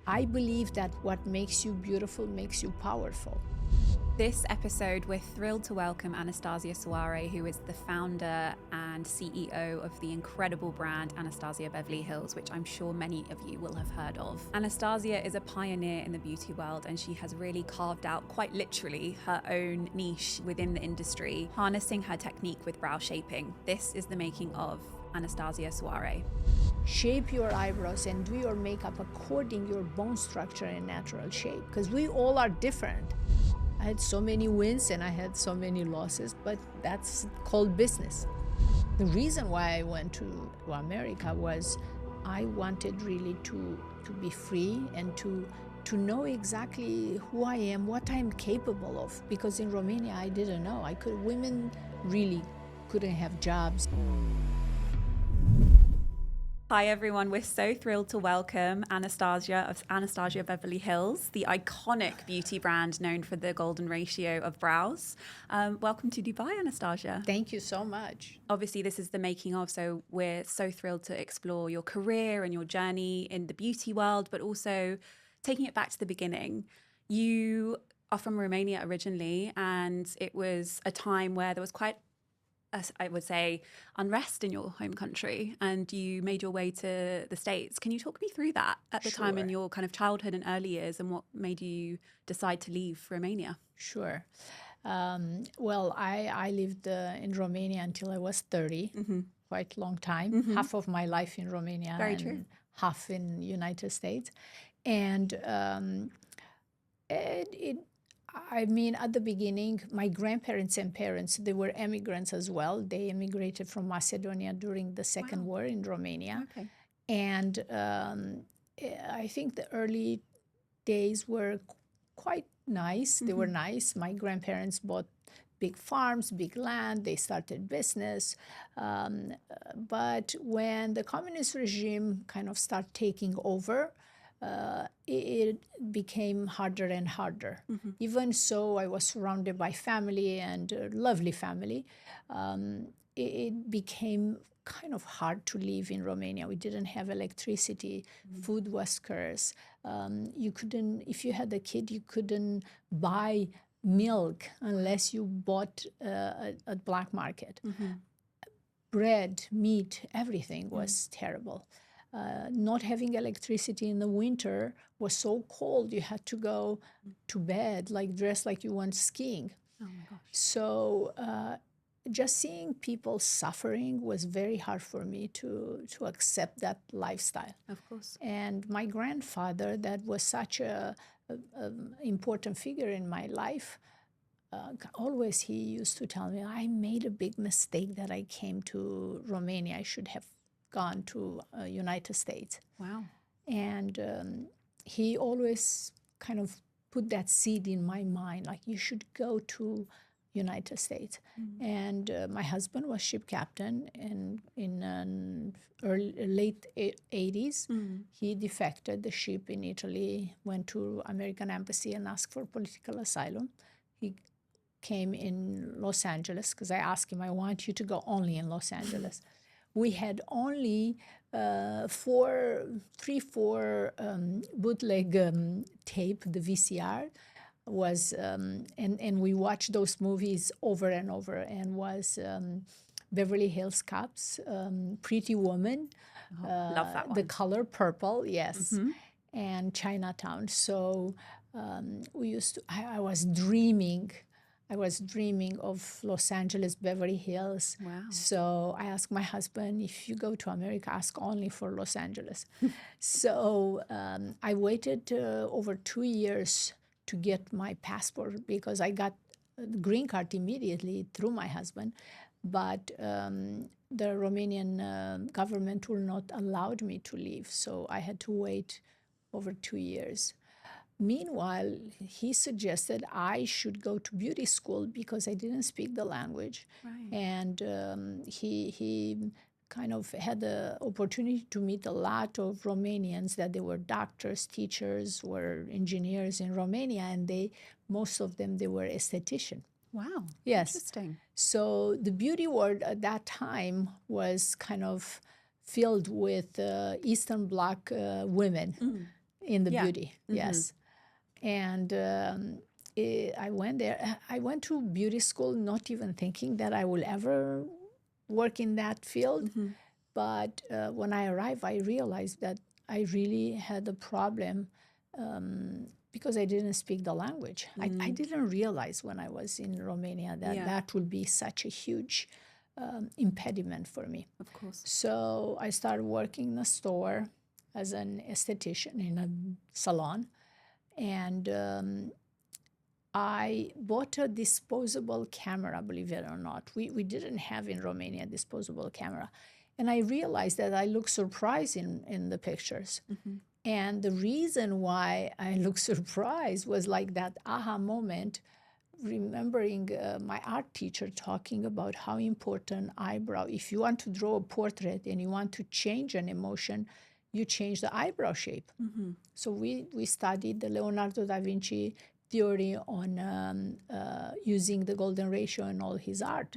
I believe that what makes you beautiful makes you powerful. This episode, we're thrilled to welcome Anastasia Soare, who is the founder and CEO of the incredible brand Anastasia Beverly Hills, which I'm sure many of you will have heard of. Anastasia is a pioneer in the beauty world, and she has really carved out, quite literally, her own niche within the industry, harnessing her technique with brow shaping. This is the making of Anastasia Soare. Shape your eyebrows and do your makeup according to your bone structure and natural shape, because we all are different. I had so many wins and I had so many losses, but that's called business. The reason why I went to America was I wanted really to be free and to know exactly who I am, what I'm capable of, because in Romania I didn't know. Women really couldn't have jobs. Hi everyone, we're so thrilled to welcome Anastasia of Anastasia Beverly Hills, the iconic beauty brand known for the golden ratio of brows. Welcome to Dubai, Anastasia. Thank you so much. Obviously, this is the making of, so we're so thrilled to explore your career and your journey in the beauty world, but also taking it back to the beginning. You are from Romania originally, and it was a time where there was quite I would say, unrest in your home country, and you made your way to the States. Can you talk me through that at the time in your kind of childhood and early years, and what made you decide to leave Romania? Sure. Well, I lived in Romania until I was 30, quite a long time, half of my life in Romania and half in United States. And at the beginning, my grandparents and parents, they were immigrants as well. They immigrated from Macedonia during the Second War in Romania. Okay. And I think the early days were quite nice. They were nice. My grandparents bought big farms, big land. They started business. But when the communist regime kind of started taking over, it became harder and harder. Even so, I was surrounded by family and a lovely family. It became kind of hard to live in Romania. We didn't have electricity. Food was scarce. You couldn't, if you had a kid, you couldn't buy milk unless you bought at black market. Bread, meat, everything was terrible. Not having electricity in the winter was so cold, you had to go to bed, dressed like you went skiing. Oh my gosh. So just seeing people suffering was very hard for me to accept that lifestyle. Of course. And my grandfather, that was such a important figure in my life, always he used to tell me, I made a big mistake that I came to Romania. I should have gone to United States. Wow. And he always kind of put that seed in my mind, like you should go to United States. And my husband was ship captain, and in late 80s, he defected the ship in Italy, went to American embassy and asked for political asylum. He came in Los Angeles because I asked him, I want you to go only in Los Angeles. We had only four bootleg tape, the VCR was, and we watched those movies over and over, and was Beverly Hills Cops, Pretty Woman, love that one. The Color Purple, yes, and Chinatown. So we used to, I was dreaming of Los Angeles, Beverly Hills. Wow. So I asked my husband, if you go to America, ask only for Los Angeles. So I waited over 2 years to get my passport because I got the green card immediately through my husband. But the Romanian government will not allow me to leave. So I had to wait over 2 years. Meanwhile, he suggested I should go to beauty school because I didn't speak the language. Right. And he kind of had the opportunity to meet a lot of Romanians that they were doctors, teachers, were engineers in Romania, and most of them, they were esthetician. Wow. Yes. Interesting. So the beauty world at that time was kind of filled with Eastern Bloc women. in the Yeah. beauty, yes. And I went there. I went to beauty school not even thinking that I will ever work in that field. But when I arrived, I realized that I really had a problem because I didn't speak the language. I didn't realize when I was in Romania that that would be such a huge impediment for me. Of course. So I started working in a store as an esthetician in a salon. And I bought a disposable camera, believe it or not. We didn't have in Romania a disposable camera. And I realized that I look surprised in the pictures. And the reason why I looked surprised was like that aha moment, remembering my art teacher talking about how important eyebrow, if you want to draw a portrait and you want to change an emotion, you change the eyebrow shape. So we studied the Leonardo da Vinci theory on using the golden ratio in all his art.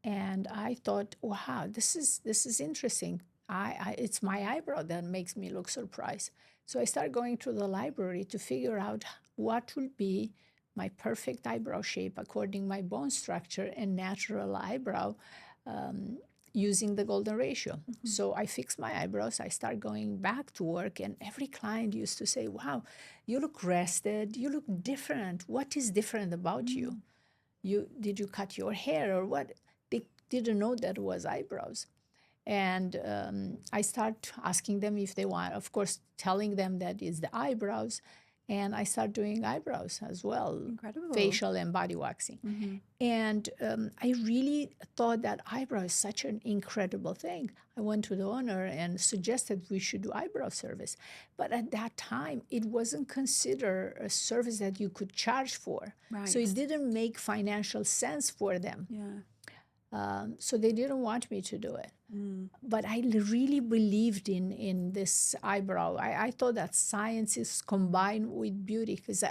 And I thought, wow, this is interesting. It's my eyebrow that makes me look surprised. So I started going to the library to figure out what would be my perfect eyebrow shape according to my bone structure and natural eyebrow using the golden ratio. So I fixed my eyebrows. I started going back to work, and every client used to say, wow, you look rested. You look different. What is different about you? Did you cut your hair or what? They didn't know that it was eyebrows. And I start asking them if they want, of course, telling them that it's the eyebrows. And I start doing eyebrows as well. Incredible. Facial and body waxing. And I really thought that eyebrow is such an incredible thing. I went to the owner and suggested we should do eyebrow service. But at that time, it wasn't considered a service that you could charge for. Right. So it didn't make financial sense for them. So they didn't want me to do it. But I really believed in this eyebrow. I thought that science is combined with beauty, because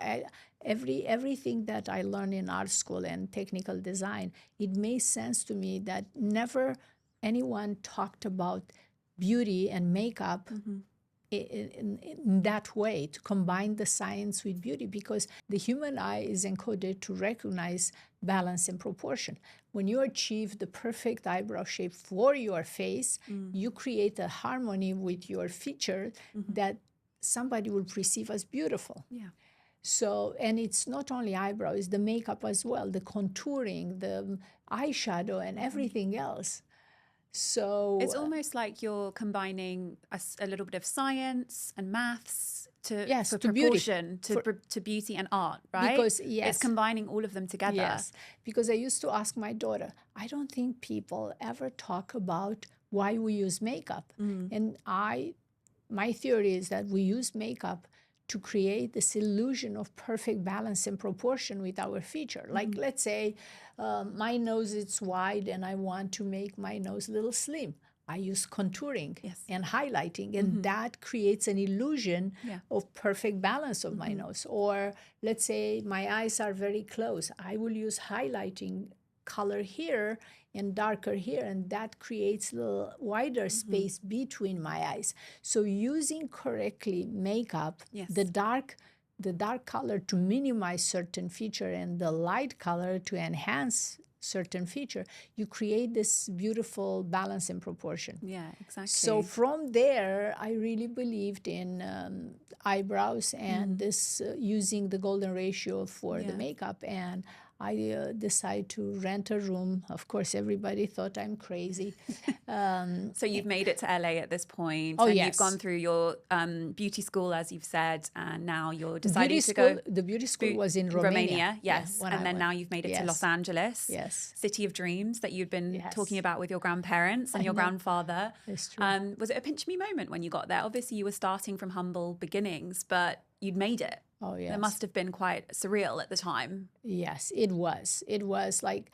everything that I learned in art school and technical design, it made sense to me that never anyone talked about beauty and makeup in that way, to combine the science with beauty, because the human eye is encoded to recognize balance and proportion. When you achieve the perfect eyebrow shape for your face, you create a harmony with your feature that somebody will perceive as beautiful. So, and it's not only eyebrow, it's the makeup as well, the contouring, the eyeshadow, and everything else. So it's almost like you're combining a little bit of science and maths for proportion, to beauty and art, right? Because, it's combining all of them together. Yes, because I used to ask my daughter, I don't think people ever talk about why we use makeup. And my theory is that we use makeup to create this illusion of perfect balance and proportion with our feature. Like, let's say my nose is wide and I want to make my nose a little slim. I use contouring and highlighting, and that creates an illusion of perfect balance of my nose. Or let's say my eyes are very close. I will use highlighting color here and darker here, and that creates a little wider space between my eyes. So using correctly makeup, the dark color to minimize certain feature and the light color to enhance certain feature, you create this beautiful balance and proportion. Yeah, exactly. So from there, I really believed in eyebrows and this using the golden ratio for the makeup. And I decided to rent a room. Of course, everybody thought I'm crazy. So you've made it to LA at this point, and you've gone through your beauty school, as you've said, and now you're deciding to go. The beauty school was in Romania. Yes. Yeah, and then now you've made it to Los Angeles, city of dreams that you'd been talking about with your grandparents and your grandfather. That's true. Was it a pinch me moment when you got there? Obviously, you were starting from humble beginnings, but you'd made it. Oh, yes. It must have been quite surreal at the time. Yes, it was. It was like,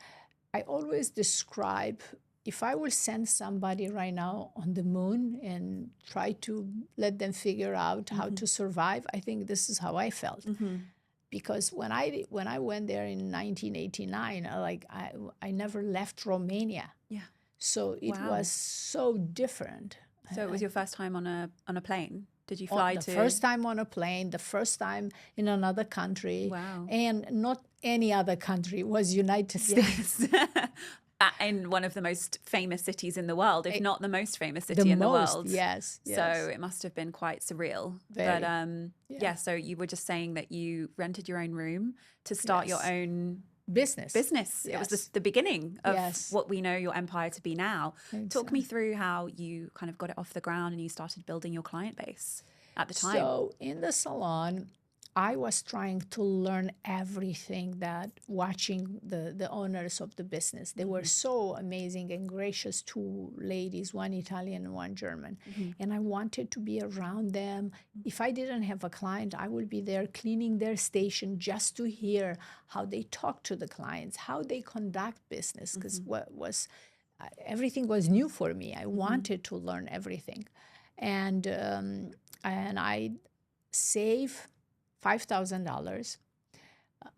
I always describe, if I will send somebody right now on the moon and try to let them figure out how to survive, I think this is how I felt. Because when I went there in 1989, I never left Romania. So it was so different. So it was your first time on a plane? Did you fly the to? first time on a plane, the first time in another country. Wow. And not any other country, it was United States. Yes. In one of the most famous cities in the world, if not the most famous city in the world. Yes. So it must have been quite surreal. Very. But so you were just saying that you rented your own room to start your own business. Yes. It was the beginning of what we know your empire to be now. Exactly. Talk me through how you kind of got it off the ground and you started building your client base at the time. So in the salon, I was trying to learn everything that watching the owners of the business. They were so amazing and gracious, two ladies, one Italian and one German. And I wanted to be around them. If I didn't have a client, I would be there cleaning their station just to hear how they talk to the clients, how they conduct business, because everything was new for me. I wanted to learn everything. And I save $5,000.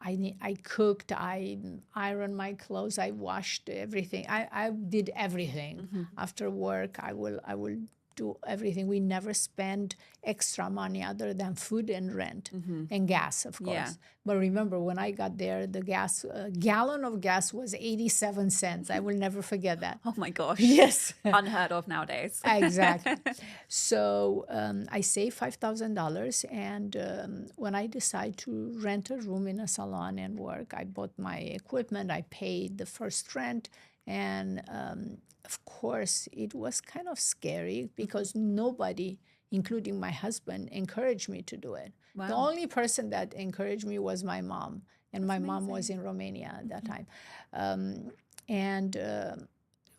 I cooked, I ironed my clothes, I washed everything. I did everything. After work, I will do everything. We never spend extra money other than food and rent and gas, of course. Yeah. But remember, when I got there, the gas, a gallon of gas was 87 cents. I will never forget that. Oh my gosh. Yes. Unheard of nowadays. Exactly. So I saved $5,000. And when I decided to rent a room in a salon and work, I bought my equipment, I paid the first rent. And of course, it was kind of scary because nobody, including my husband, encouraged me to do it. Wow. The only person that encouraged me was my mom. And my mom was in Romania at that time.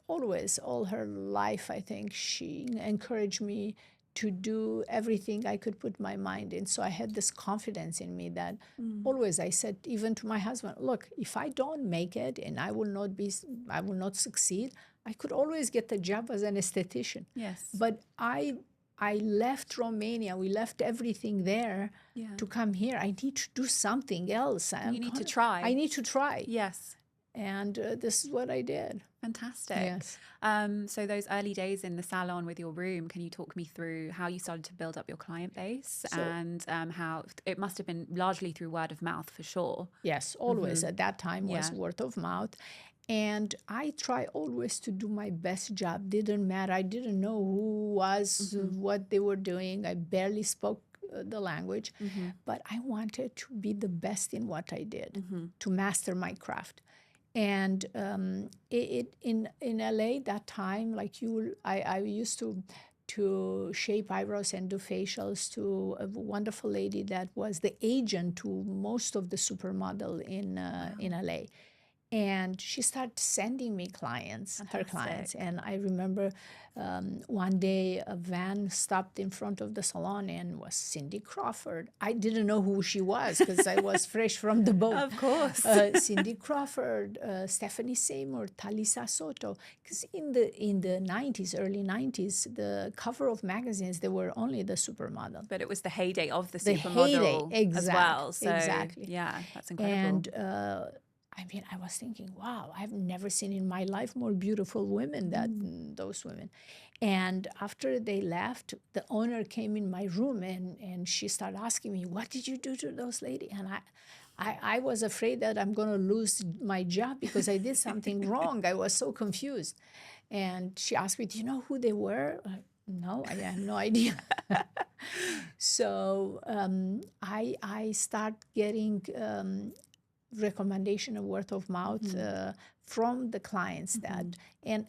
Always, all her life, I think, she encouraged me to do everything I could put my mind in. So I had this confidence in me that always I said, even to my husband, look, if I don't make it and I will not succeed, I could always get a job as an esthetician. Yes. But I left Romania. We left everything there to come here. I need to do something else. You need to try. I need to try. Yes. And this is what I did. Fantastic. Yes. So those early days in the salon with your room, can you talk me through how you started to build up your client base and how it must have been largely through word of mouth for sure? Yes, always. At that time was word of mouth. And I try always to do my best job. Didn't matter. I didn't know who was, what they were doing. I barely spoke the language, but I wanted to be the best in what I did, to master my craft. And in LA that time, like I used to shape eyebrows and do facials to a wonderful lady that was the agent to most of the supermodel in LA. And she started sending me clients, her clients. And I remember one day a van stopped in front of the salon and was Cindy Crawford. I didn't know who she was because I was fresh from the boat. Of course. Cindy Crawford, Stephanie Seymour, Talisa Soto. Because in the 90s, early 90s, the cover of magazines, they were only the supermodel. But it was the heyday of the supermodel as well. So, exactly. Yeah, that's incredible. And I was thinking, wow, I've never seen in my life more beautiful women than those women. And after they left, the owner came in my room and she started asking me, what did you do to those ladies? And I was afraid that I'm going to lose my job because I did something wrong. I was so confused. And she asked me, do you know who they were? No, I have no idea. So I start getting recommendation and word of mouth from the clients in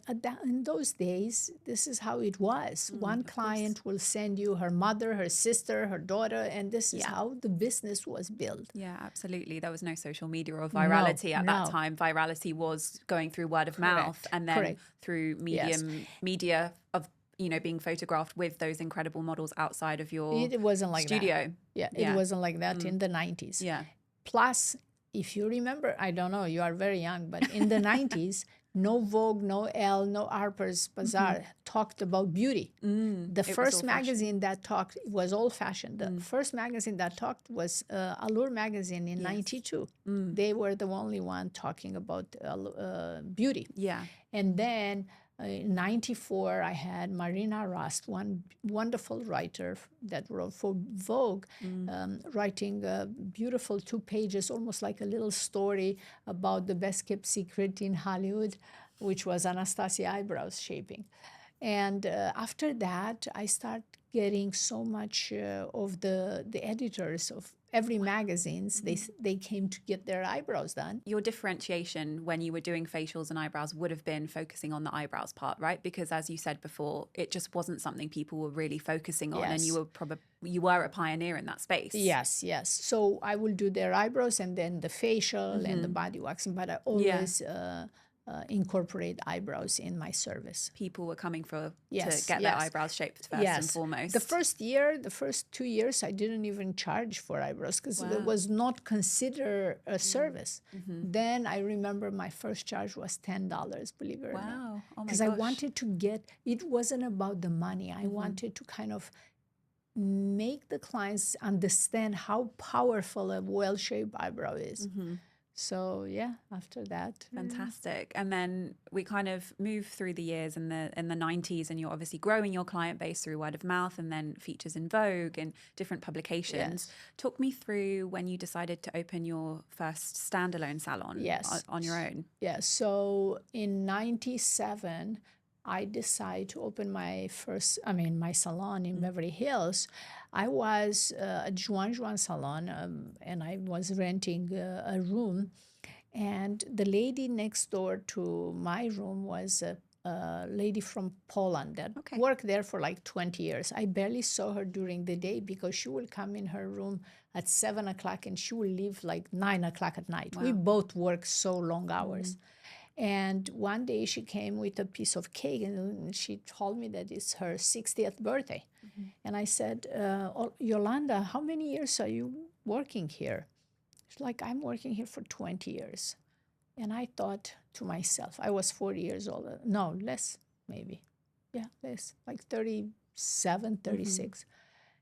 those days, this is how it was. One client will send you her mother, her sister, her daughter, and this is how the business was built. Yeah, absolutely. There was no social media or virality at that time. Virality was going through word of mouth and then through media of being photographed with those incredible models outside of your it wasn't like studio. That. It wasn't like that in the 90s. Yeah. Plus, if you remember, I don't know, you are very young, but in the 90s, no Vogue, no Elle, no Harper's Bazaar talked about beauty. The first magazine that talked was old-fashioned. The first magazine that talked was Allure magazine in 92. They were the only one talking about beauty. Yeah. And then In 94, I had Marina Rust, one wonderful writer that wrote for Vogue, writing beautiful 2 pages, almost like a little story about the best kept secret in Hollywood, which was Anastasia eyebrows shaping. And after that, I started getting so much of the editors of every magazines. They came to get their eyebrows done. Your differentiation when you were doing facials and eyebrows would have been focusing on the eyebrows part, right? Because as you said before, it just wasn't something people were really focusing on, and you were a pioneer in that space. Yes, yes. So I will do their eyebrows and then the facial and the body waxing, but I always incorporate eyebrows in my service. People were coming to get their eyebrows shaped first and foremost. The first 2 years, I didn't even charge for eyebrows because it was not considered a service. Then I remember my first charge was $10, believe it or not. Wow. Oh my Because I wanted to it wasn't about the money. I wanted to kind of make the clients understand how powerful a well-shaped eyebrow is. So yeah, after that. Fantastic. And then we kind of move through the years in the 90s, and you're obviously growing your client base through word of mouth and then features in Vogue and different publications. Talk me through when you decided to open your first standalone salon on your own. Yeah, so in 97, I decided to open my salon in Beverly Hills. I was at Juan Salon, and I was renting a room. And the lady next door to my room was a lady from Poland that worked there for like 20 years. I barely saw her during the day because she would come in her room at 7 o'clock and she would leave like 9 o'clock at night. Wow. We both worked so long hours. And one day she came with a piece of cake and she told me that it's her 60th birthday. And I said, Yolanda, how many years are you working here? She's like, I'm working here for 20 years. And I thought to myself, I was 40 years old. No, less maybe. Yeah, less, like 37, 36.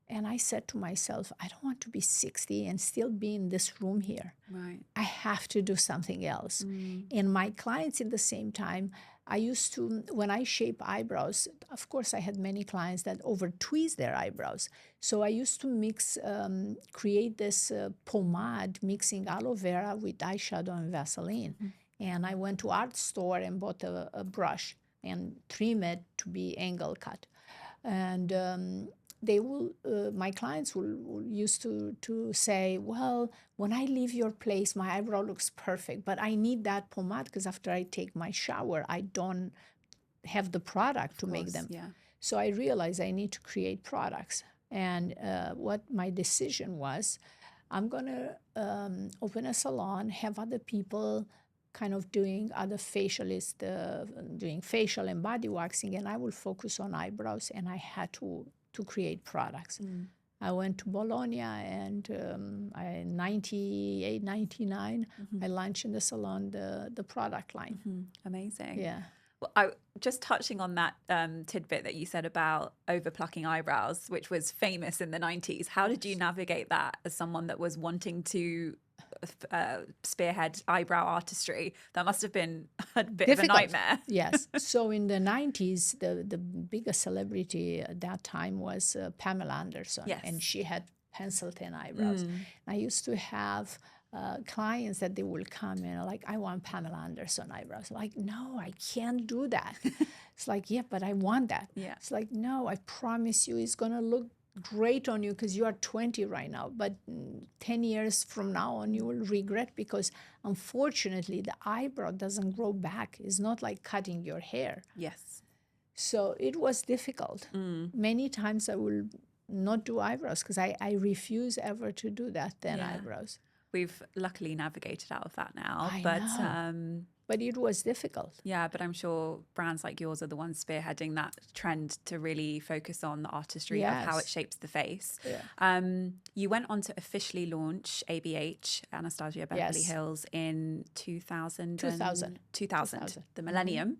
And I said to myself, I don't want to be 60 and still be in this room here. Right. I have to do something else. And my clients at the same time, I used to, when I shape eyebrows, of course I had many clients that over-tweeze their eyebrows. So I used to create this pomade mixing aloe vera with eyeshadow and Vaseline. And I went to art store and bought a brush and trim it to be angle cut. And my clients will used to say, well, when I leave your place, my eyebrow looks perfect, but I need that pomade because after I take my shower, I don't have the product to make them. Yeah. So I realized I need to create products. And what my decision was, I'm going to open a salon, have other people kind of doing other facialists, doing facial and body waxing, and I will focus on eyebrows, and I had to create products. I went to Bologna, and in 98, 99, I launched in the salon the product line. Amazing. Yeah. Well, just touching on that tidbit that you said about overplucking eyebrows, which was famous in the 90s. How did you navigate that as someone that was wanting to spearhead eyebrow artistry? That must have been a bit of a nightmare. Yes. So in the 90s, the biggest celebrity at that time was Pamela Anderson. Yes. And she had pencil thin eyebrows. I used to have clients that they will come in like, I want Pamela Anderson eyebrows. I'm like, no, I can't do that. It's like, yeah, but I want that. Yeah. It's like, no, I promise you it's going to look great on you because you are 20 right now, but 10 years from now on you will regret because unfortunately the eyebrow doesn't grow back. It's not like cutting your hair. Yes. So it was difficult. Many times I will not do eyebrows because I refuse ever to do that thin eyebrows. We've luckily navigated out of that now. I know. But it was difficult. Yeah, but I'm sure brands like yours are the ones spearheading that trend to really focus on the artistry of how it shapes the face. Yeah. You went on to officially launch ABH, Anastasia Beverly Hills, in 2000, the millennium.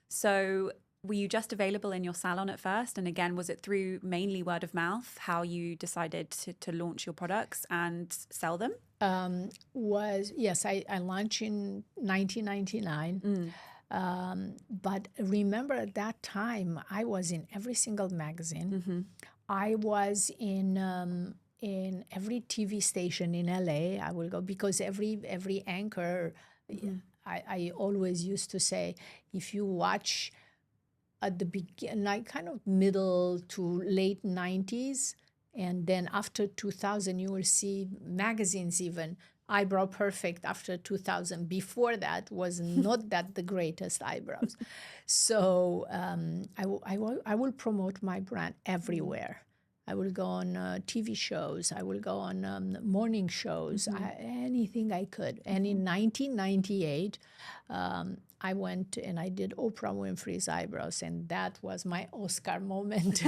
So were you just available in your salon at first? And again, was it through mainly word of mouth how you decided to launch your products and sell them? I launched in 1999. But remember, at that time, I was in every single magazine. I was in every TV station in LA. I will go because every anchor. I always used to say, if you watch at the beginning, like kind of middle to late 90s, and then after 2000, you will see magazines even eyebrow perfect after 2000. Before that was not that the greatest eyebrows. So I will promote my brand everywhere. I will go on TV shows. I will go on morning shows, anything I could. And in 1998, I went and I did Oprah Winfrey's eyebrows, and that was my Oscar moment.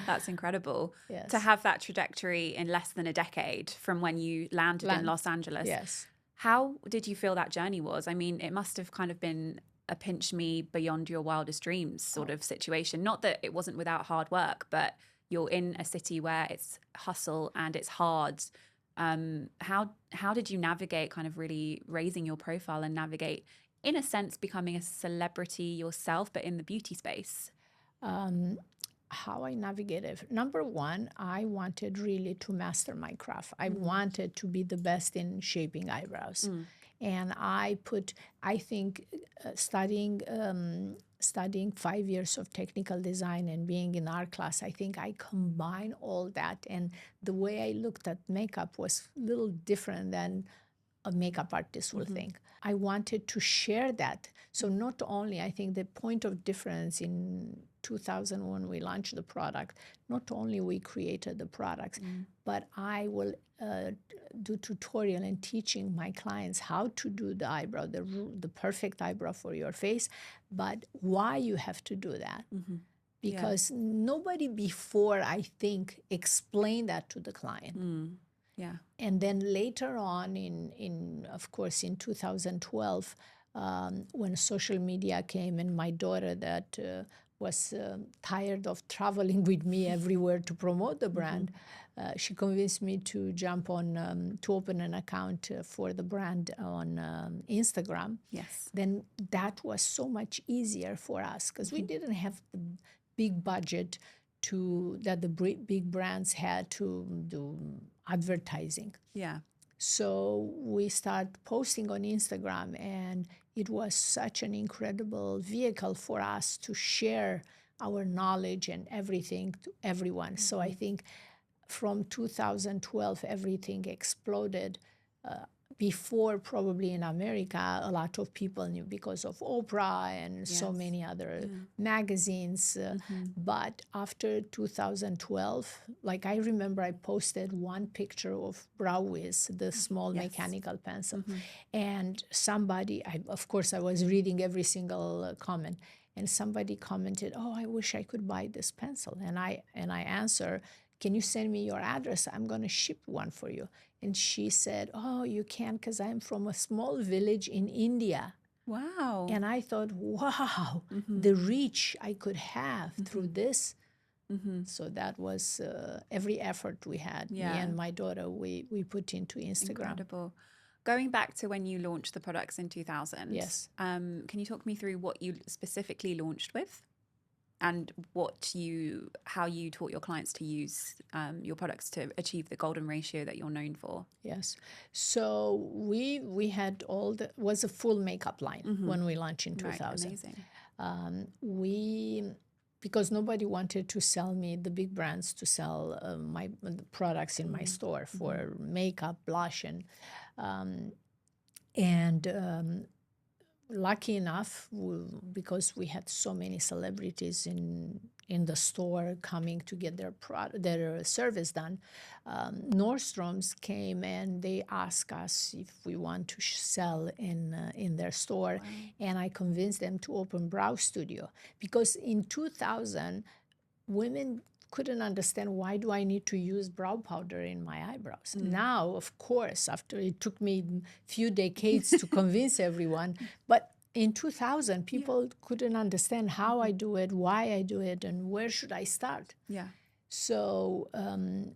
That's incredible. Yes. To have that trajectory in less than a decade from when you landed in Los Angeles. Yes. How did you feel that journey was? I mean, it must have kind of been a pinch me beyond your wildest dreams sort of situation. Not that it wasn't without hard work, but you're in a city where it's hustle and it's hard. How did you navigate kind of really raising your profile and navigate, in a sense, becoming a celebrity yourself, but in the beauty space? How I navigated. Number one, I wanted really to master my craft. I wanted to be the best in shaping eyebrows. And I think studying 5 years of technical design and being in art class, I think I combined all that. And the way I looked at makeup was a little different than a makeup artist will think. I wanted to share that. So not only, I think the point of difference in 2000 when we launched the product, not only we created the products, but I will do tutorial and teaching my clients how to do the eyebrow, the perfect eyebrow for your face, but why you have to do that. Because nobody before, I think, explained that to the client. Yeah. And then later on, of course, in 2012, when social media came, and my daughter that was tired of traveling with me everywhere to promote the brand, she convinced me to jump on, to open an account for the brand on Instagram. Yes. Then that was so much easier for us because we didn't have the big budget that the big brands had to do advertising. Yeah. So we started posting on Instagram, and it was such an incredible vehicle for us to share our knowledge and everything to everyone. So I think from 2012, everything exploded. Before, probably in America, a lot of people knew because of Oprah and so many other magazines. But after 2012, like I remember I posted one picture of Brow Wiz, the small mechanical pencil. And somebody, of course, I was reading every single comment. And somebody commented, "Oh, I wish I could buy this pencil." And I answer, "Can you send me your address? I'm going to ship one for you." And she said, "Oh, you can't because I'm from a small village in India." Wow. And I thought, wow, the reach I could have through this. So that was every effort we had, me and my daughter, we put into Instagram. Incredible. Going back to when you launched the products in 2000, Yes. Can you talk me through what you specifically launched with? And how you taught your clients to use your products to achieve the golden ratio that you're known for? Yes. So we had was a full makeup line when we launched in 2000. Right, amazing. Because nobody wanted to sell me, the big brands, to sell the products in my store for makeup, blush, and lucky enough, because we had so many celebrities in the store coming to get their service done, Nordstrom's came and they asked us if we want to sell in their store. Wow. And I convinced them to open Brow Studio, because in 2000, women couldn't understand, why do I need to use brow powder in my eyebrows? Now, of course, after it took me a few decades to convince everyone, but in 2000, people couldn't understand how I do it, why I do it, and where should I start. Yeah. So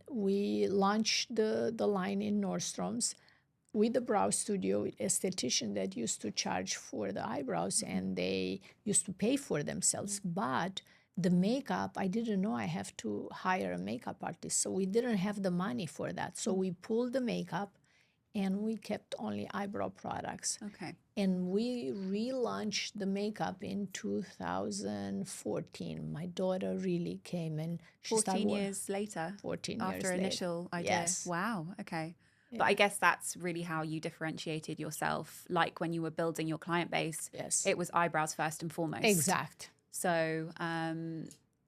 we launched the line in Nordstrom's. with the brow studio, esthetician that used to charge for the eyebrows and they used to pay for themselves. But the makeup, I didn't know I have to hire a makeup artist. So we didn't have the money for that. So we pulled the makeup and we kept only eyebrow products. Okay. And we relaunched the makeup in 2014. My daughter really came and she 14 years later. 14 years After later. initial idea. Yes. Wow. Okay. But I guess that's really how you differentiated yourself. Like when you were building your client base, Yes. it was eyebrows first and foremost. Exact. So,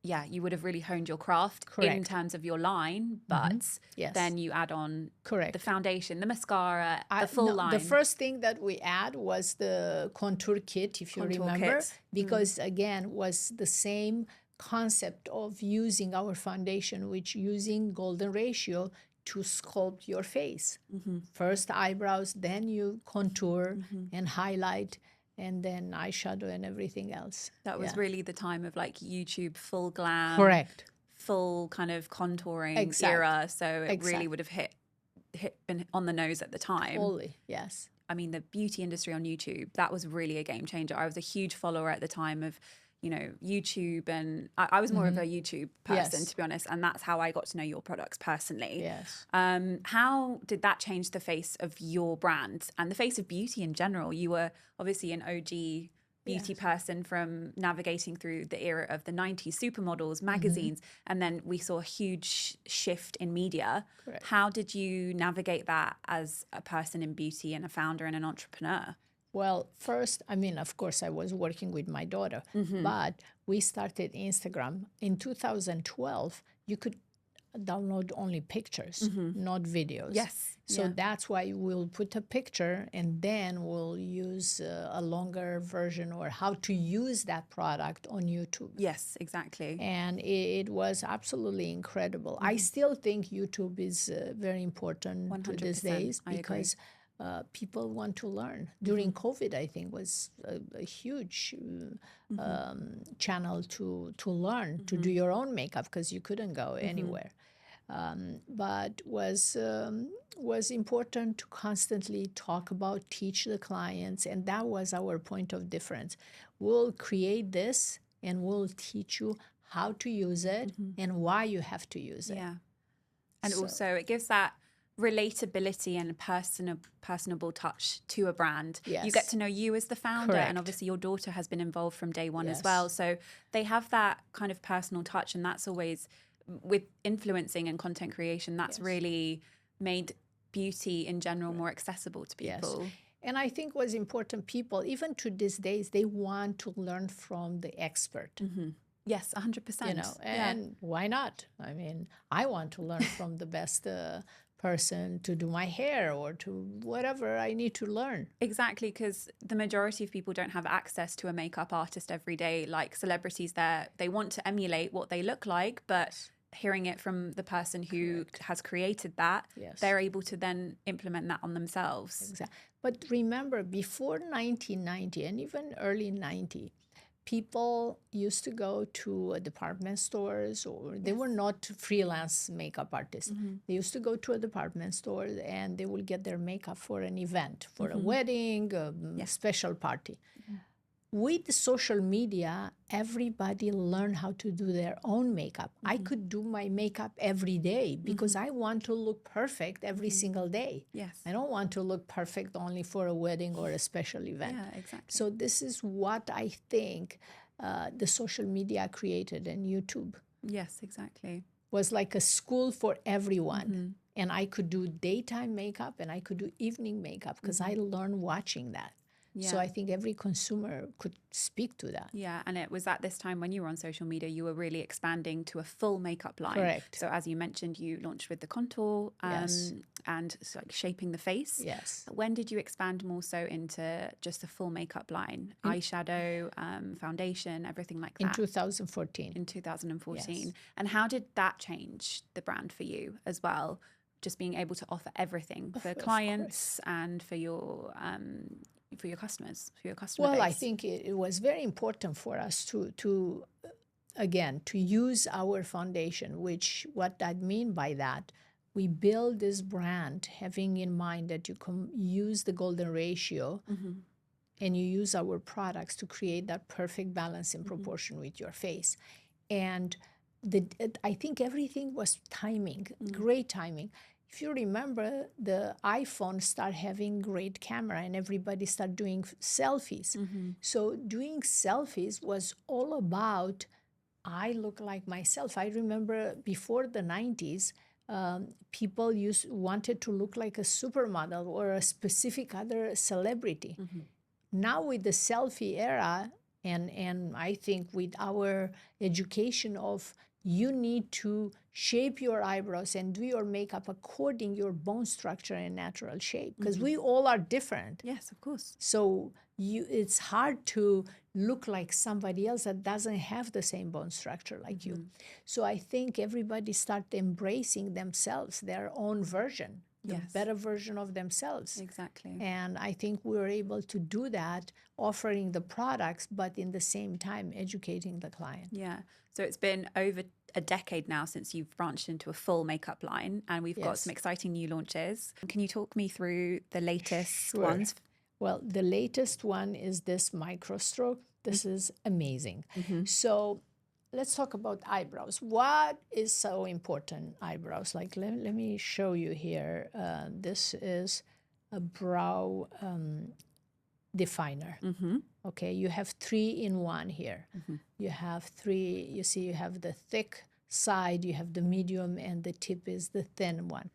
yeah, you would have really honed your craft in Correct. terms of your line, but Yes. then you add on Correct. the foundation, the mascara, the full line. The first thing that we add was the contour kit, if you remember, because again, was the same concept of using our foundation, which using golden ratio to sculpt your face. First eyebrows, then you contour and highlight, and then eyeshadow and everything else. That was really the time of like YouTube full glam. Correct. Full kind of contouring Exact. era. So it Exact. really would have been on the nose at the time. Totally, yes. I mean, the beauty industry on YouTube, that was really a game changer. I was a huge follower at the time of, you know, YouTube, and I was more of a YouTube person, to be honest. And that's how I got to know your products personally. Yes. How did that change the face of your brand and the face of beauty in general? You were obviously an OG beauty person from navigating through the era of the 90s, supermodels, magazines, and then we saw a huge shift in media. Correct. How did you navigate that as a person in beauty and a founder and an entrepreneur? Well, first, I mean, of course, I was working with my daughter, but we started Instagram. In 2012, you could download only pictures, not videos. Yes. So that's why we'll put a picture and then we'll use a longer version or how to use that product on YouTube. Yes, exactly. And it was absolutely incredible. I still think YouTube is very important to these days because people want to learn. During COVID, I think, was a huge channel to learn, to do your own makeup because you couldn't go anywhere. But was important to constantly talk about, teach the clients, and that was our point of difference. We'll create this and we'll teach you how to use it and why you have to use it. Yeah. And also it gives that relatability and a personable touch to a brand. Yes. You get to know you as the founder, Correct. and obviously your daughter has been involved from day one as well. So they have that kind of personal touch, and that's always with influencing and content creation, that's really made beauty in general more accessible to people. Yes. And I think what's important, people, even to these days, they want to learn from the expert. Yes, 100%. You know, and why not? I mean, I want to learn from the best person to do my hair or to whatever I need to learn. Exactly, because the majority of people don't have access to a makeup artist every day. Like celebrities, they want to emulate what they look like, but hearing it from the person who has created that, they're able to then implement that on themselves. Exactly. But remember, before 1990 and even early 90, people used to go to department stores, or they were not freelance makeup artists. They used to go to a department store and they will get their makeup for an event, for a wedding, a special party. With social media, everybody learned how to do their own makeup. I could do my makeup every day because I want to look perfect every single day. Yes. I don't want to look perfect only for a wedding or a special event. Yeah, exactly. So this is what I think the social media created, and YouTube Yes, exactly. was like a school for everyone. And I could do daytime makeup and I could do evening makeup because I learned watching that. So I think every consumer could speak to that. Yeah, and it was at this time when you were on social media, you were really expanding to a full makeup line. Correct. So as you mentioned, you launched with the contour and like shaping the face. Yes. When did you expand more so into just a full makeup line? Eyeshadow, foundation, everything like that? In 2014. In 2014. Yes. And how did that change the brand for you as well? Just being able to offer everything for clients and for your customers, for your customer base. Well, I think it was very important for us to again, to use our foundation, which what I mean by that, we build this brand having in mind that you use the golden ratio and you use our products to create that perfect balance and proportion with your face. And I think everything was timing, great timing. If you remember, the iPhone started having great camera and everybody started doing selfies. So doing selfies was all about, I look like myself. I remember before the 90s, people wanted to look like a supermodel or a specific other celebrity. Now with the selfie era, and I think with our education of you need to shape your eyebrows and do your makeup according your bone structure and natural shape, because we all are different. Yes, of course. So it's hard to look like somebody else that doesn't have the same bone structure like you. So I think everybody started embracing themselves, their own version, the better version of themselves. Exactly. And I think we were able to do that, offering the products, but in the same time educating the client. Yeah. So it's been over a decade now since you've branched into a full makeup line, and we've got some exciting new launches. Can you talk me through the latest ones? Well, the latest one is this micro stroke. This is amazing. So let's talk about eyebrows. What is so important, eyebrows? Like, let me show you here. This is a brow definer. Okay, you have 3 in 1 here. You have 3, you see, you have the thick side, you have the medium, and the tip is the thin one.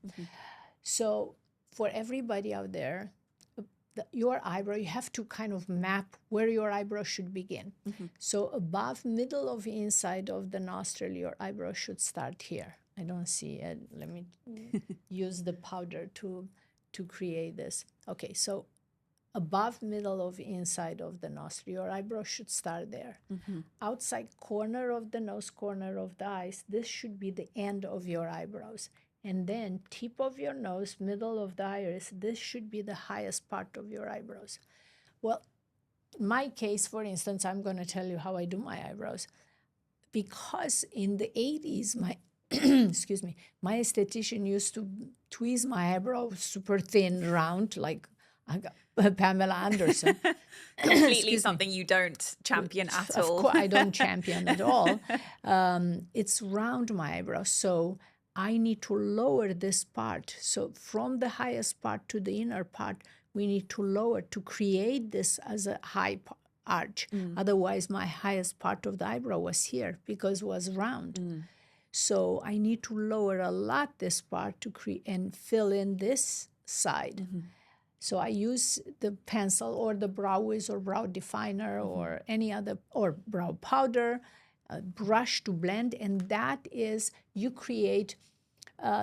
So for everybody out there, your eyebrow, you have to kind of map where your eyebrow should begin. So above middle of inside of the nostril, your eyebrow should start here. I don't see it. Let me use the powder to create this. Okay, so above middle of inside of the nostril, your eyebrow should start there. Outside corner of the nose, corner of the eyes, this should be the end of your eyebrows. And then tip of your nose, middle of the iris, this should be the highest part of your eyebrows. Well, in my case, for instance, I'm going to tell you how I do my eyebrows. Because in the 80s, my excuse me, my esthetician used to tweeze my eyebrows super thin, round, like Pamela Anderson. Completely something you don't champion at all. Of course, I don't champion at all. It's round my eyebrows, so I need to lower this part. So from the highest part to the inner part, we need to lower to create this as a high arch. Otherwise, my highest part of the eyebrow was here because it was round. So I need to lower a lot this part to create and fill in this side. So I use the pencil or the brow wiz or brow definer or any other, or brow powder, brush to blend. And that is, you create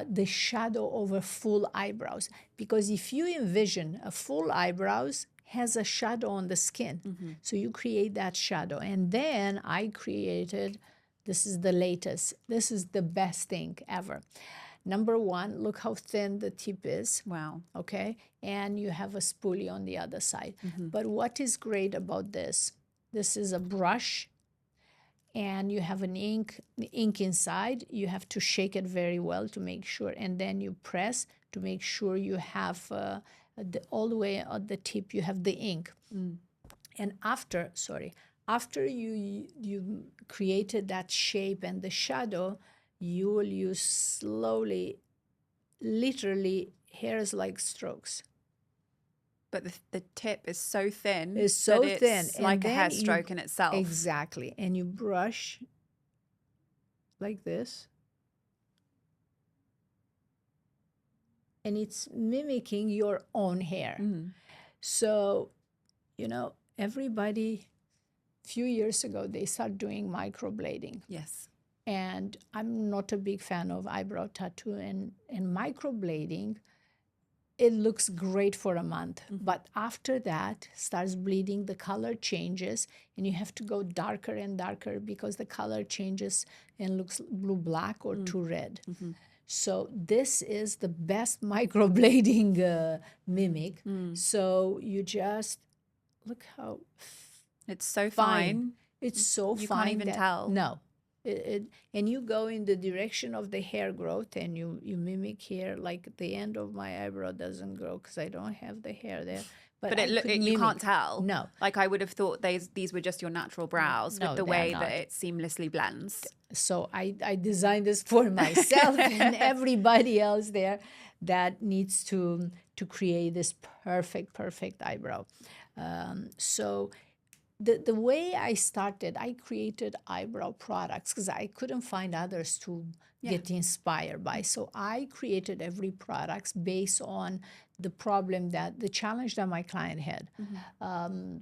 the shadow over full eyebrows. Because if you envision a full eyebrows has a shadow on the skin. So you create that shadow. And then I created, this is the latest, this is the best thing ever. Number 1, look how thin the tip is. Wow. Okay? And you have a spoolie on the other side. But what is great about this is a brush, and you have an ink inside. You have to shake it very well to make sure, and then you press to make sure you have all the way at the tip, you have the ink. And after you created that shape and the shadow, you will use slowly, literally hairs like strokes. But the tip is so thin. It's so thin. It's like a hair stroke in itself. Exactly. And you brush like this. And it's mimicking your own hair. So, everybody, a few years ago, they started doing microblading. Yes. And I'm not a big fan of eyebrow tattoo. And microblading, it looks great for a month. But after that, starts bleeding, the color changes, and you have to go darker and darker because the color changes and looks blue-black or too red. So this is the best microblading mimic. So you just, look how it's so fine. It's so you fine. You can't even tell. No. And you go in the direction of the hair growth, and you mimic hair. Like the end of my eyebrow doesn't grow because I don't have the hair there, but I could you can't mimic. tell. No, Like I would have thought these were just your natural brows with no, the they're way that not. it seamlessly blends. So I designed this for myself and everybody else there that needs to create this perfect eyebrow. So the way I started, I created eyebrow products because I couldn't find others to get inspired by. So I created every products based on the problem the challenge that my client had.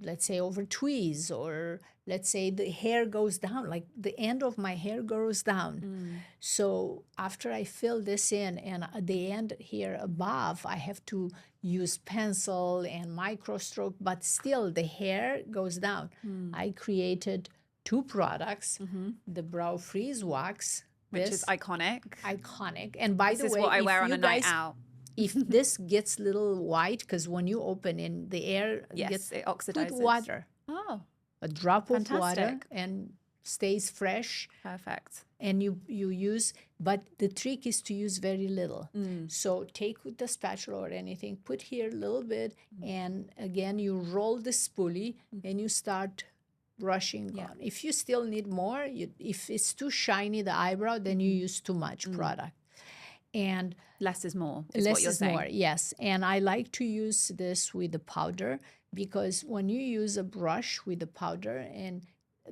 Let's say over tweeze, or let's say the hair goes down, like the end of my hair goes down. So after I fill this in, and at the end here above, I have to use pencil and micro stroke, but still the hair goes down. I created 2 products, the brow freeze wax, which is iconic. And by This the is way, what I if wear on you a night guys, out. if this gets a little white, because when you open in the air, Yes, it put oxidizes. water, Oh, a drop of water, fantastic. and stays fresh. Perfect. And you use, but the trick is to use very little. So take with the spatula or anything, put here a little bit, and again you roll the spoolie and you start brushing on. If you still need more, if it's too shiny the eyebrow, then you use too much product. And less is more, is less what you're is saying. more, yes. And I like to use this with the powder, because when you use a brush with the powder, and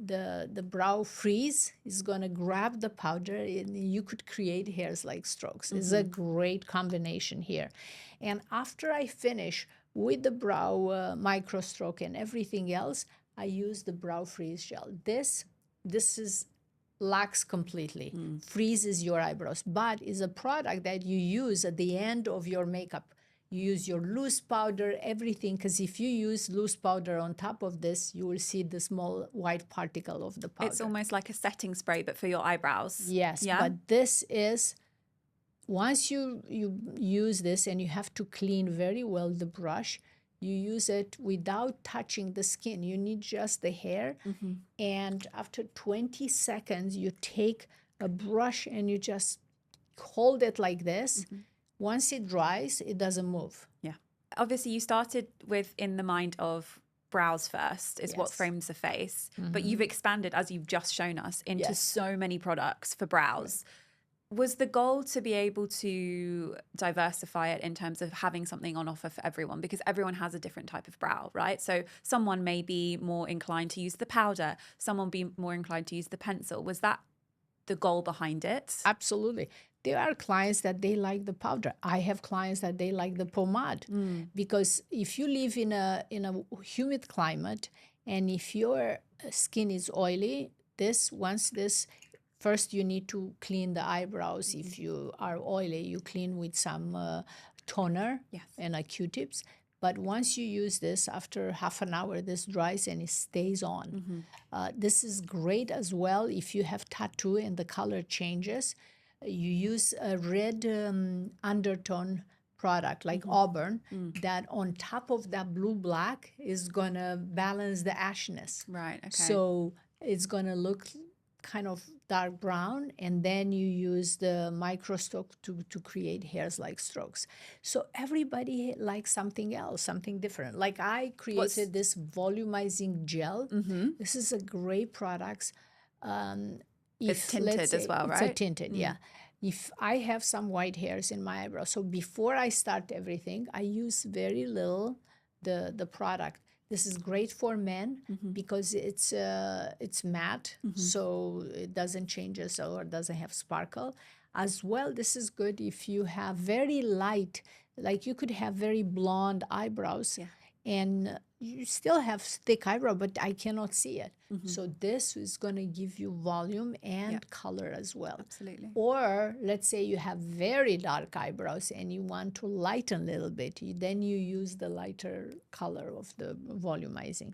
the brow freeze is going to grab the powder, and you could create hairs like strokes. It's a great combination here. And after I finish with the brow micro stroke and everything else, I use the brow freeze gel. This is lacks completely, freezes your eyebrows, but is a product that you use at the end of your makeup. You use your loose powder, everything, because if you use loose powder on top of this, you will see the small white particle of the powder. It's almost like a setting spray, but for your eyebrows. Yes, yeah? But this is, once you use this, and you have to clean very well the brush, you use it without touching the skin. You need just the hair. And after 20 seconds, you take a brush and you just hold it like this. Once it dries, it doesn't move. Yeah. Obviously, you started with in the mind of brows first is what frames the face. But you've expanded, as you've just shown us, into so many products for brows. Was the goal to be able to diversify it in terms of having something on offer for everyone? Because everyone has a different type of brow, right? So someone may be more inclined to use the powder, someone be more inclined to use the pencil. Was that the goal behind it? Absolutely. There are clients that they like the powder. I have clients that they like the pomade, because if you live in a humid climate, and if your skin is oily, first, you need to clean the eyebrows. If you are oily, you clean with some toner and Q-tips. But once you use this, after half an hour, this dries and it stays on. This is great as well if you have tattoo and the color changes. You use a red undertone product like Auburn, that on top of that blue-black is going to balance the ashiness. Right, okay. So it's going to look kind of dark brown, and then you use the micro stroke to create hairs like strokes. So everybody likes something else, something different. Like I created this volumizing gel. This is a great product. It's tinted as well, right? It's a tinted, yeah. If I have some white hairs in my eyebrow, so before I start everything, I use very little the product. This is great for men because it's matte, so it doesn't change or doesn't have sparkle. As well, this is good if you have very light, like you could have very blonde eyebrows, and you still have thick eyebrow, but I cannot see it. So this is going to give you volume and color as well. Absolutely. Or let's say you have very dark eyebrows and you want to lighten a little bit, then you use the lighter color of the volumizing.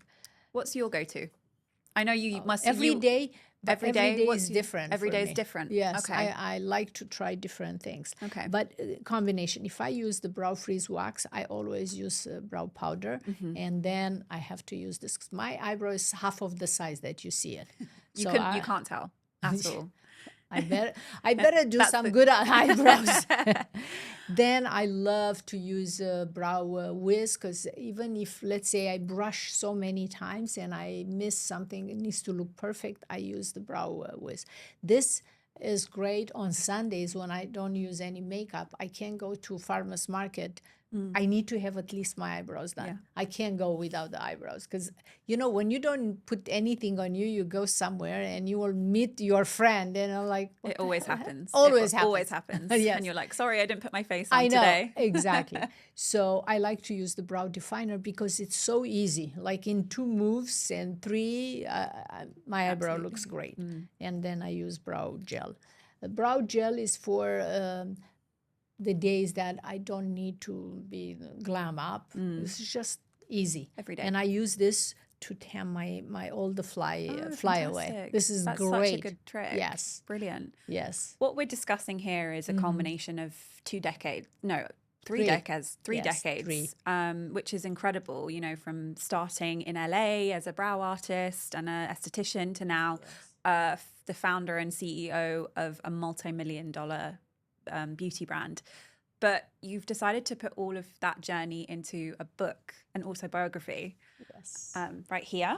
What's your go-to? I know you must... Every day What's is different. Every day me. is different. Yes, okay. I like to try different things. Okay. But combination, if I use the brow freeze wax, I always use brow powder, and then I have to use this. My eyebrow is half of the size that you see it. You can't tell. at all. I better do That's some the- good eyebrows. Then I love to use brow whisk, because even if, let's say, I brush so many times and I miss something, it needs to look perfect, I use the brow whisk. This is great on Sundays when I don't use any makeup. I can't go to farmer's market. I need to have at least my eyebrows done. Yeah. I can't go without the eyebrows, because, you know, when you don't put anything on you, you go somewhere and you will meet your friend and I'm like, what It the always hell happens. Always It happens. always happens. Yes. And you're like, sorry, I didn't put my face on I know, today. exactly. So I like to use the brow definer because it's so easy. Like in 2 moves and 3, my eyebrow looks great. And then I use brow gel. The brow gel is for the days that I don't need to be glam up. It's just easy. Every day. And I use this to tam my all the fly away. Fantastic. This is That's great. such a good trick. Yes. Brilliant. Yes. What we're discussing here is a culmination of 3 decades, Yes, decades, which is incredible, you know, from starting in LA as a brow artist and an esthetician to now the founder and CEO of a multi-million-dollar beauty brand. But you've decided to put all of that journey into a book, an autobiography, Yes. right here,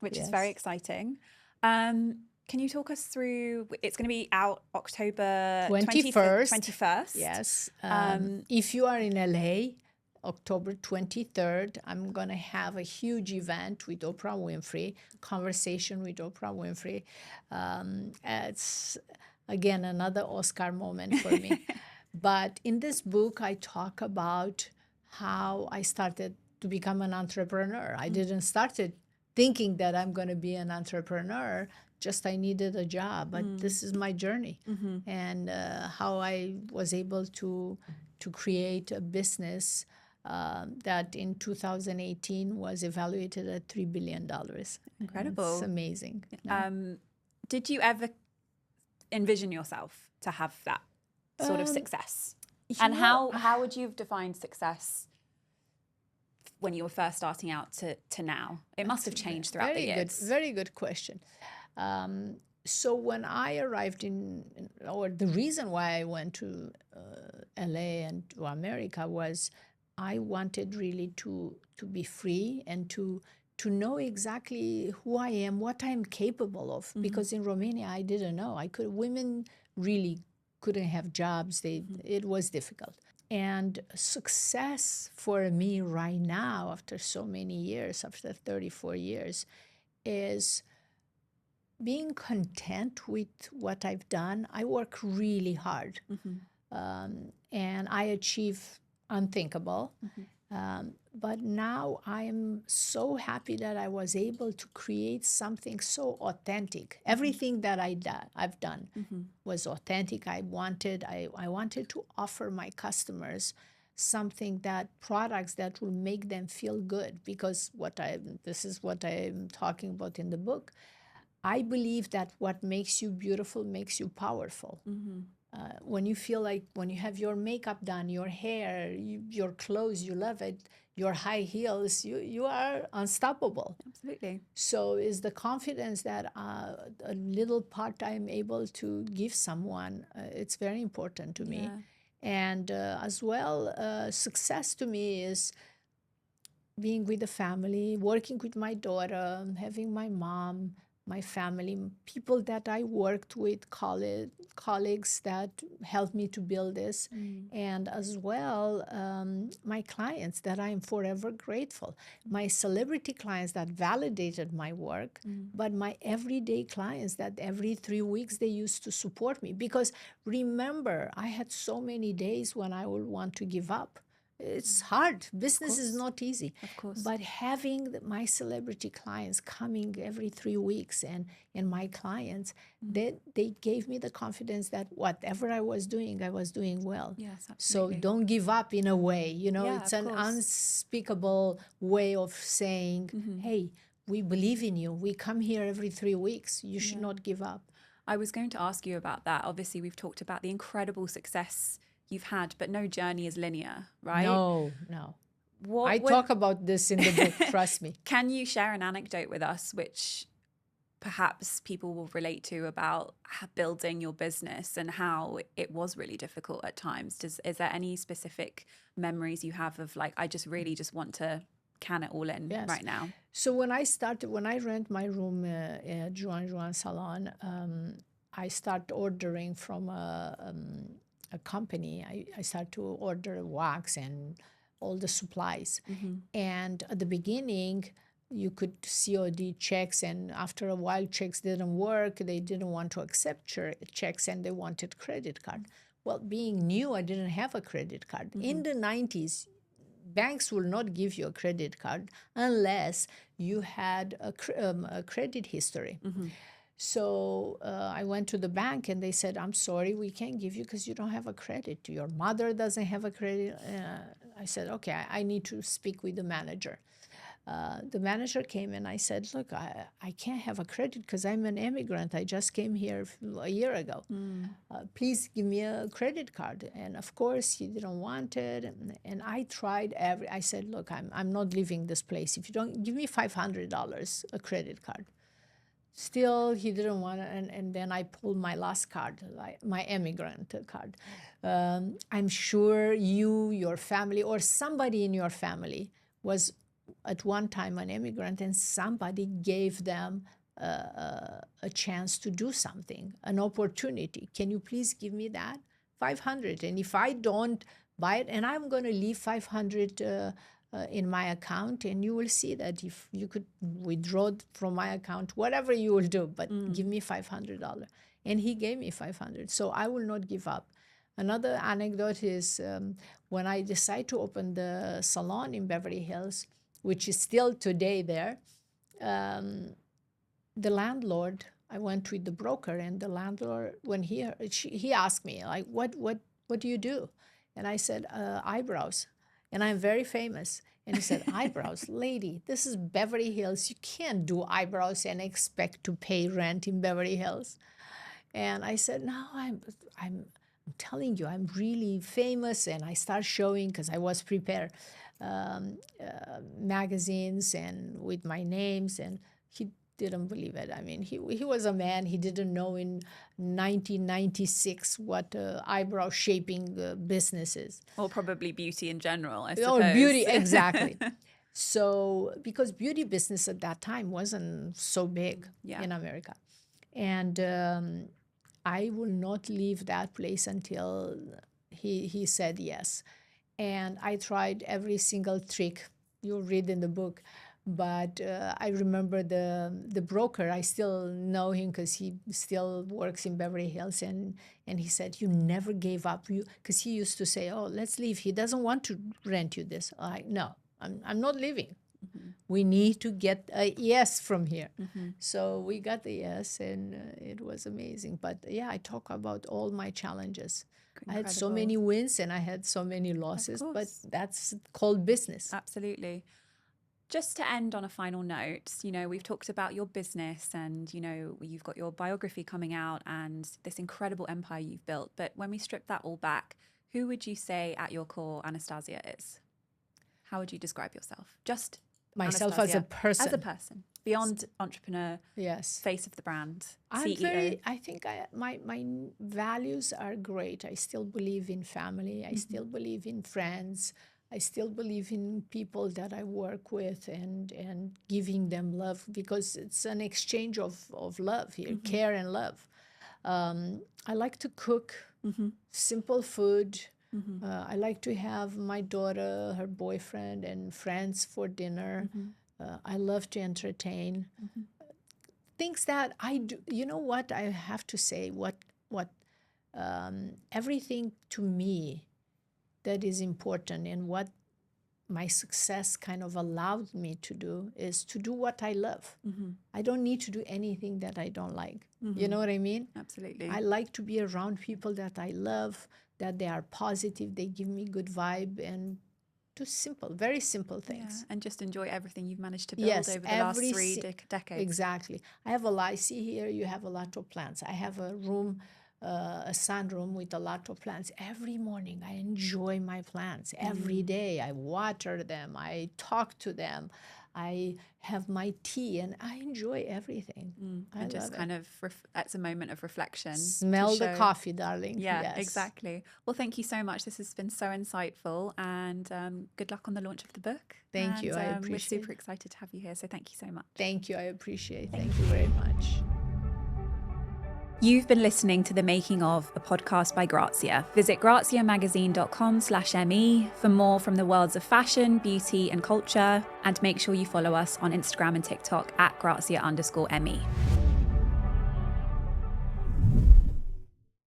which is very exciting. Can you talk us through? It's going to be out October 21st. 21st. Yes. If you are in LA, October 23rd, I'm going to have a huge event with Oprah Winfrey, conversation with Oprah Winfrey. It's, again, another Oscar moment for me. But in this book, I talk about how I started to become an entrepreneur. I didn't start it thinking that I'm going to be an entrepreneur. Just I needed a job, but this is my journey, and how I was able to create a business that in 2018 was evaluated at $3 billion. Incredible. It's amazing. Did you ever envision yourself to have that sort of success? And how would you have defined success when you were first starting out to now? It must have changed throughout the years. Very good question. So when I arrived or the reason why I went to LA and to America was I wanted really to be free and to know exactly who I am, what I'm capable of. Because in Romania, I didn't know. Women really couldn't have jobs. It was difficult. And success for me right now, after so many years, after 34 years, is being content with what I've done. I work really hard, and I achieve unthinkable. But now I'm so happy that I was able to create something so authentic. Everything that I've done was authentic. I wanted to offer my customers products that will make them feel good, because this is what I'm talking about in the book. I believe that what makes you beautiful makes you powerful. When you feel like, when you have your makeup done, your hair, your clothes, you love it, your high heels, you are unstoppable. Absolutely. So is the confidence that a little part I'm able to give someone, it's very important to me. And as well, success to me is being with the family, working with my daughter, having my mom, my family, people that I worked with, colleagues that helped me to build this, and as well, my clients that I am forever grateful. My celebrity clients that validated my work, but my everyday clients that every 3 weeks they used to support me. Because remember, I had so many days when I would want to give up. It's hard. Business is not easy. Of course. But having my celebrity clients coming every 3 weeks and my clients, they gave me the confidence that whatever I was doing well. Yes, absolutely. So don't give up in a way. It's of an course. unspeakable way of saying, hey, we believe in you. We come here every 3 weeks. You should not give up. I was going to ask you about that. Obviously, we've talked about the incredible success you've had, but no journey is linear, right? No. I talk about this in the book, trust me. Can you share an anecdote with us which perhaps people will relate to about building your business and how it was really difficult at times? Is there any specific memories you have of like, I just really just want to can it all in Yes. right now? So when I rent my room at Juan Salon, I start ordering from a company. I start to order wax and all the supplies. And at the beginning, you could COD checks, and after a while, checks didn't work. They didn't want to accept checks, and they wanted credit card. Well, being new, I didn't have a credit card. In the 90s, banks will not give you a credit card unless you had a credit history. So I went to the bank and they said, I'm sorry, we can't give you because you don't have a credit. Your mother doesn't have a credit. I said, okay, I need to speak with the manager. The manager came and I said, look, I can't have a credit because I'm an immigrant. I just came here a year ago. Please give me a credit card. And of course, he didn't want it. And I tried I said, look, I'm not leaving this place. If you don't give me $500, a credit card. Still, he didn't want it. And then I pulled my last card, like my immigrant card. I'm sure you, your family, or somebody in your family was at one time an immigrant, and somebody gave them a chance to do something, an opportunity. Can you please give me that? 500. And if I don't buy it, and I'm going to leave 500 in my account, and you will see that if you could withdraw from my account, whatever you will do, but give me $500. And he gave me 500. So I will not give up. Another anecdote is when I decided to open the salon in Beverly Hills, which is still today there, the landlord, I went with the broker, and the landlord, when he asked me, like, what do you do? And I said, eyebrows. And I'm very famous. And he said, eyebrows, lady, this is Beverly Hills. You can't do eyebrows and expect to pay rent in Beverly Hills. And I said, no, I'm telling you, I'm really famous. And I start showing, because I was prepared, magazines and with my names, and he didn't believe it. I mean, he was a man. He didn't know in 1996 what eyebrow shaping business is. Or probably beauty in general, I Or suppose. beauty, exactly. So, because beauty business at that time wasn't so big in America. And I will not leave that place until he said yes. And I tried every single trick you read in the book. But I remember the broker. I still know him because he still works in Beverly Hills. And he said, you never gave up. Because he used to say, oh, let's leave. He doesn't want to rent you this. No, I'm not leaving. We need to get a yes from here. So we got the yes, and it was amazing. But yeah, I talk about all my challenges. Incredible. I had so many wins and I had so many losses, but that's called business. Absolutely. Just to end on a final note, we've talked about your business and, you've got your biography coming out and this incredible empire you've built. But when we strip that all back, who would you say at your core Anastasia is? How would you describe yourself? Just myself Anastasia, as a person. As a person. Beyond entrepreneur, yes, face of the brand, I'm CEO. I think my values are great. I still believe in family. I still believe in friends. I still believe in people that I work with and giving them love, because it's an exchange of love here, care and love. I like to cook simple food. I like to have my daughter, her boyfriend, and friends for dinner. I love to entertain. Things that I do. You know what I have to say? Everything to me that is important and what my success kind of allowed me to do is to do what I love. I don't need to do anything that I don't like. You know what I mean? Absolutely. I like to be around people that I love, that they are positive, they give me good vibe, and do very simple things. Yeah, and just enjoy everything you've managed to build over the last 3 decades. Exactly. I see here you have a lot of plants. I have a room, a sunroom with a lot of plants. Every morning I enjoy my plants. Every day I water them. I talk to them. I have my tea, and I enjoy everything. I And just love kind it. of, that's a moment of reflection. to Smell the show- coffee, darling. Yeah, Yes. exactly. Well, thank you so much. This has been so insightful, and good luck on the launch of the book. Thank you. I We're appreciate super it. excited to have you here. So thank you so much. Thank you. I appreciate it. Thank you very much. You've been listening to The Making of, a podcast by Grazia. Visit graziamagazine.com/me for more from the worlds of fashion, beauty, and culture. And make sure you follow us on Instagram and TikTok at Grazia_ME.